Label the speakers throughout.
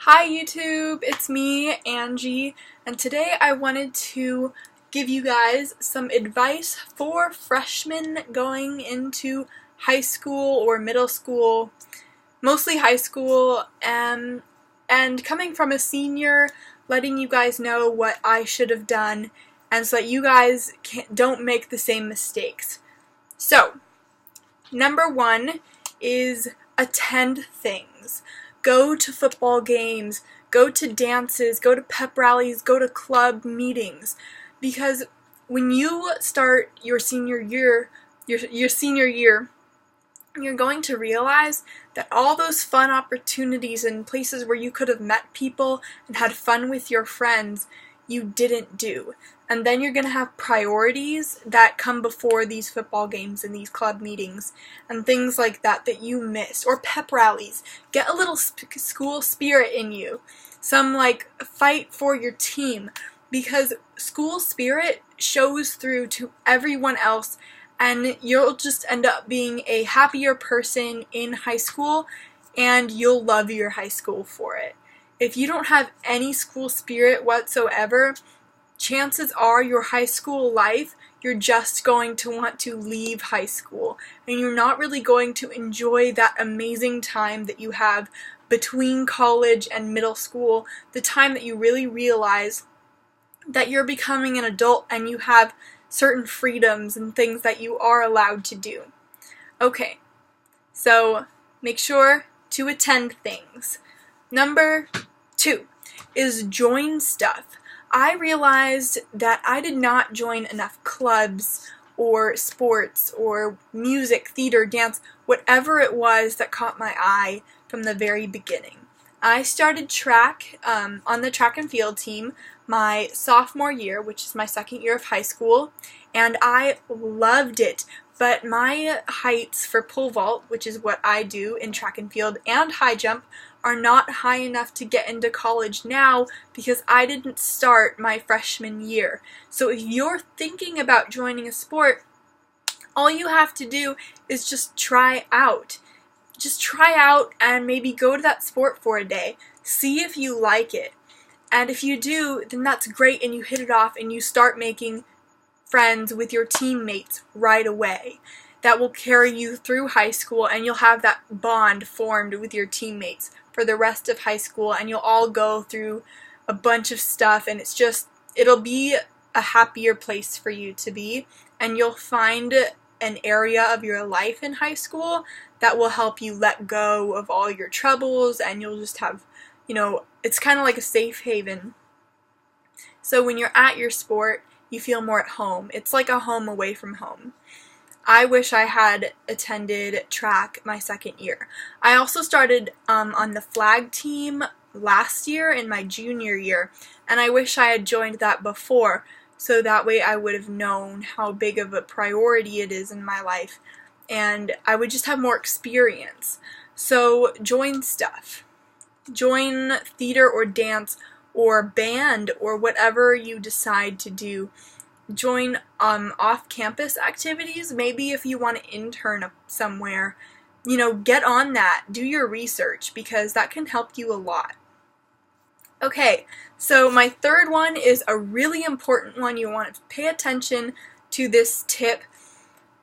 Speaker 1: Hi YouTube, it's me, Angie, and today I wanted to give you guys some advice for freshmen going into high school or middle school, mostly high school, and coming from a senior, letting you guys know what I should have done, and so that you guys don't make the same mistakes. So, number one is attend things. Go to football games, go to dances, go to pep rallies, go to club meetings. Because when you start your senior year, you're going to realize that all those fun opportunities and places where you could have met people and had fun with your friends, you didn't do. And then you're going to have priorities that come before these football games and these club meetings and things like that that you missed. Or pep rallies. Get a little school spirit in you. Some fight for your team. Because school spirit shows through to everyone else, and you'll just end up being a happier person in high school, and you'll love your high school for it. If you don't have any school spirit whatsoever, chances are your high school life, you're just going to want to leave high school, and you're not really going to enjoy that amazing time that you have between college and middle school, the time that you really realize that you're becoming an adult and you have certain freedoms and things that you are allowed to do. Okay, so make sure to attend things. Number 2 is join stuff. I realized that I did not join enough clubs or sports or music, theater, dance, whatever it was that caught my eye from the very beginning. I started track on the track and field team my sophomore year, which is my second year of high school, and I loved it. But my heights for pole vault, which is what I do in track and field, and high jump, are not high enough to get into college now because I didn't start my freshman year. So if you're thinking about joining a sport, all you have to do is just try out. Just try out and maybe go to that sport for a day. See if you like it. And if you do, then that's great and you hit it off and you start making friends with your teammates right away. That will carry you through high school, and you'll have that bond formed with your teammates for the rest of high school, and you'll all go through a bunch of stuff, and it'll be a happier place for you to be, and you'll find an area of your life in high school that will help you let go of all your troubles, and you'll just have, it's kind of like a safe haven. So when you're at your sport, you feel more at home. It's like a home away from home. I wish I had attended track my second year. I also started on the flag team last year in my junior year, and I wish I had joined that before, so that way I would have known how big of a priority it is in my life, and I would just have more experience. So join stuff. Join theater or dance or band or whatever you decide to do. Join off-campus activities. Maybe if you want to intern somewhere, get on that. Do your research because that can help you a lot. Okay, so my third one is a really important one. You want to pay attention to this tip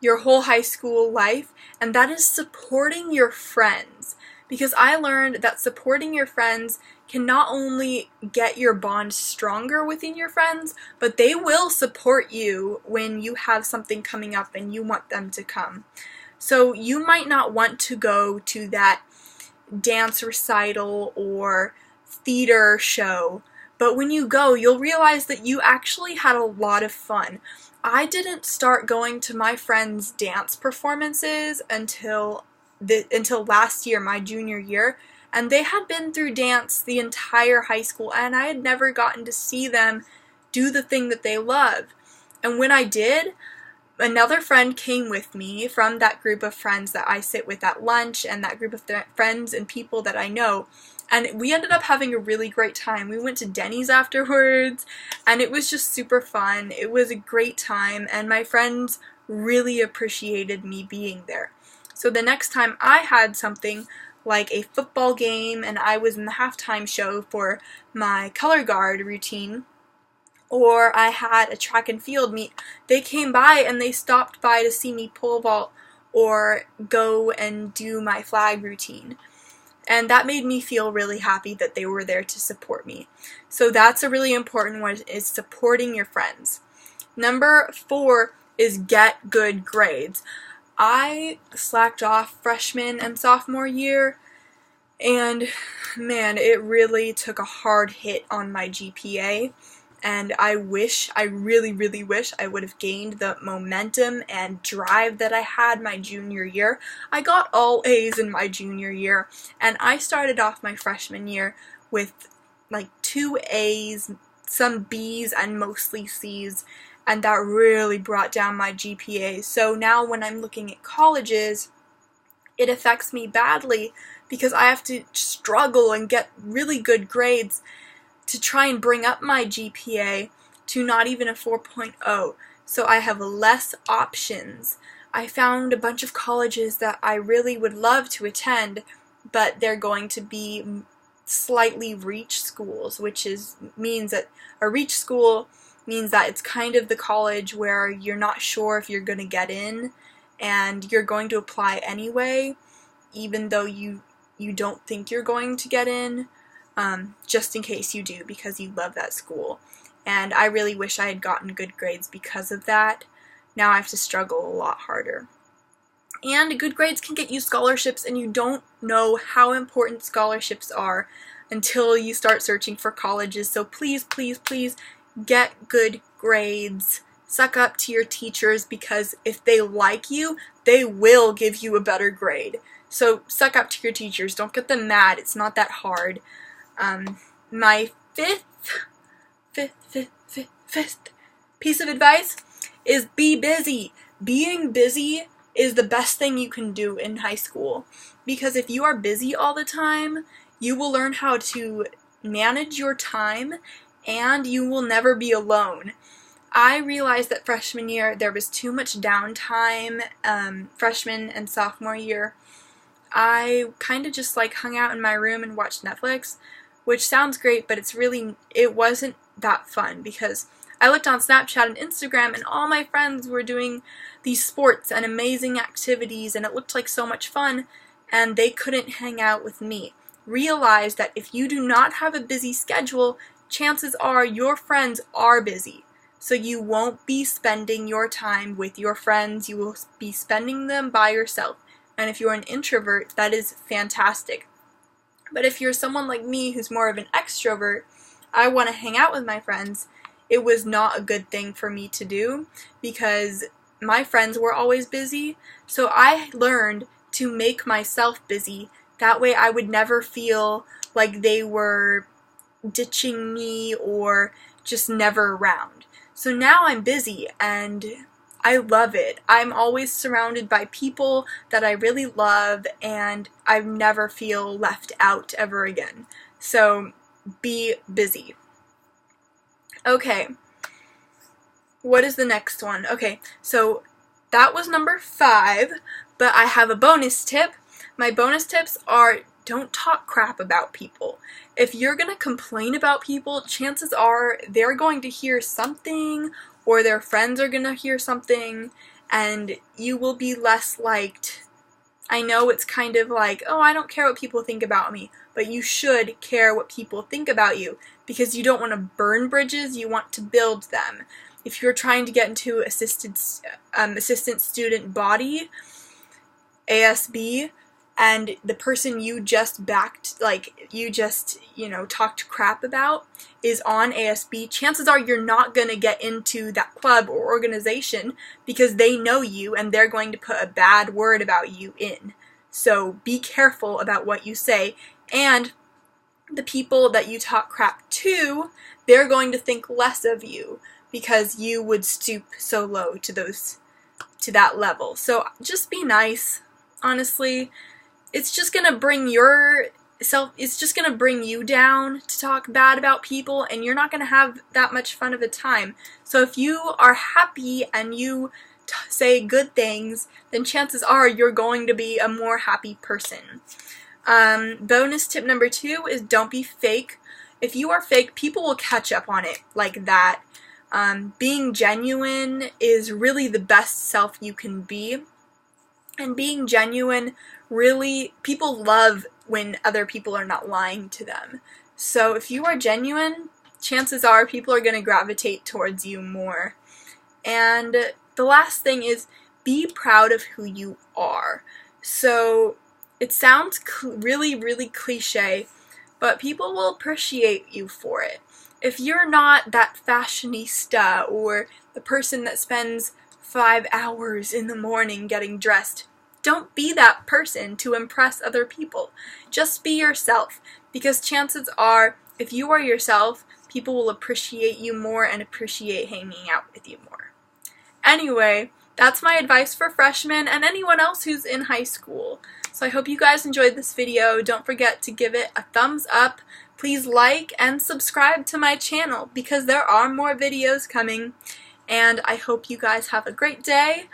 Speaker 1: your whole high school life, and that is supporting your friends. Because I learned that supporting your friends can not only get your bond stronger within your friends, but they will support you when you have something coming up and you want them to come. So you might not want to go to that dance recital or theater show, but when you go, you'll realize that you actually had a lot of fun. I didn't start going to my friends' dance performances until last year, my junior year, and they had been through dance the entire high school, and I had never gotten to see them do the thing that they love. And when I did, another friend came with me from that group of friends that I sit with at lunch, and that group of friends and people that I know, and we ended up having a really great time. We went to Denny's afterwards, and it was just super fun. It was a great time, and my friends really appreciated me being there. So the next time I had something like a football game and I was in the halftime show for my color guard routine, or I had a track and field meet, they came by and they stopped by to see me pole vault or go and do my flag routine. And that made me feel really happy that they were there to support me. So that's a really important one, is supporting your friends. Number 4 is get good grades. I slacked off freshman and sophomore year, and man, it really took a hard hit on my GPA. And I really, really wish I would have gained the momentum and drive that I had my junior year. I got all A's in my junior year, and I started off my freshman year with like 2 A's, some B's, and mostly C's, and that really brought down my GPA. So now when I'm looking at colleges, it affects me badly because I have to struggle and get really good grades to try and bring up my GPA to not even a 4.0. So I have less options. I found a bunch of colleges that I really would love to attend, but they're going to be slightly reach schools, which means that a reach school means that it's kind of the college where you're not sure if you're going to get in, and you're going to apply anyway, even though you don't think you're going to get in. Just in case you do, because you love that school. And I really wish I had gotten good grades because of that. Now I have to struggle a lot harder. And good grades can get you scholarships, and you don't know how important scholarships are until you start searching for colleges. So please, please, please get good grades. Suck up to your teachers, because if they like you, they will give you a better grade. So suck up to your teachers. Don't get them mad. It's not that hard. My fifth piece of advice is be busy. Being busy is the best thing you can do in high school, because if you are busy all the time, you will learn how to manage your time, and you will never be alone. I realized that freshman year there was too much downtime. Freshman and sophomore year, I kind of just like hung out in my room and watched Netflix, which sounds great, but it wasn't that fun, because I looked on Snapchat and Instagram and all my friends were doing these sports and amazing activities, and it looked like so much fun, and they couldn't hang out with me. Realize that if you do not have a busy schedule, chances are your friends are busy. So you won't be spending your time with your friends, you will be spending them by yourself. And if you're an introvert, that is fantastic. But if you're someone like me who's more of an extrovert, I want to hang out with my friends, it was not a good thing for me to do, because my friends were always busy. So I learned to make myself busy. That way I would never feel like they were ditching me or just never around. So now I'm busy and I love it. I'm always surrounded by people that I really love, and I never feel left out ever again. So be busy. Okay, what is the next one? Okay, so that was number 5, but I have a bonus tip. My bonus tips are: don't talk crap about people. If you're going to complain about people, chances are they're going to hear something, or their friends are going to hear something, and you will be less liked. I know it's kind of like, oh, I don't care what people think about me, but you should care what people think about you, because you don't want to burn bridges, you want to build them. If you're trying to get into assistant student body, ASB, and the person you just backed, like you just, talked crap about is on ASB, chances are you're not going to get into that club or organization, because they know you and they're going to put a bad word about you in. So be careful about what you say, and the people that you talk crap to, they're going to think less of you because you would stoop so low to that level. So just be nice, honestly. It's just going to bring you down to talk bad about people, and you're not going to have that much fun of a time. So if you are happy and you say good things, then chances are you're going to be a more happy person. Bonus tip number 2 is don't be fake. If you are fake, people will catch up on it like that. Being genuine is really the best self you can be. And being genuine, really, people love when other people are not lying to them. So if you are genuine, chances are people are going to gravitate towards you more. And the last thing is be proud of who you are. So it sounds really, really cliche, but people will appreciate you for it. If you're not that fashionista or the person that spends 5 hours in the morning getting dressed, don't be that person to impress other people. Just be yourself, because chances are, if you are yourself, people will appreciate you more and appreciate hanging out with you more. Anyway, that's my advice for freshmen and anyone else who's in high school. So I hope you guys enjoyed this video. Don't forget to give it a thumbs up. Please like and subscribe to my channel because there are more videos coming. And I hope you guys have a great day.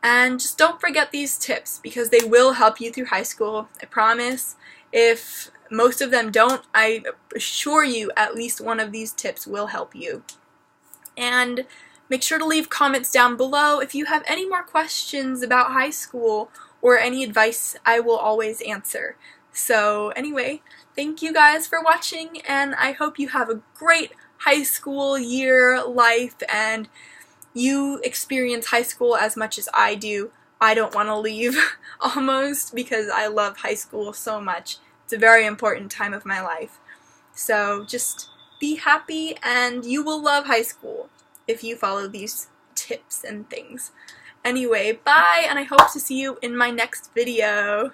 Speaker 1: And just don't forget these tips because they will help you through high school, I promise. If most of them don't, I assure you at least one of these tips will help you. And make sure to leave comments down below if you have any more questions about high school or any advice. I will always answer. So anyway, thank you guys for watching, and I hope you have a great high school year life and you experience high school as much as I do. I don't want to leave almost because I love high school so much. It's a very important time of my life. So just be happy and you will love high school if you follow these tips and things. Anyway, bye, and I hope to see you in my next video.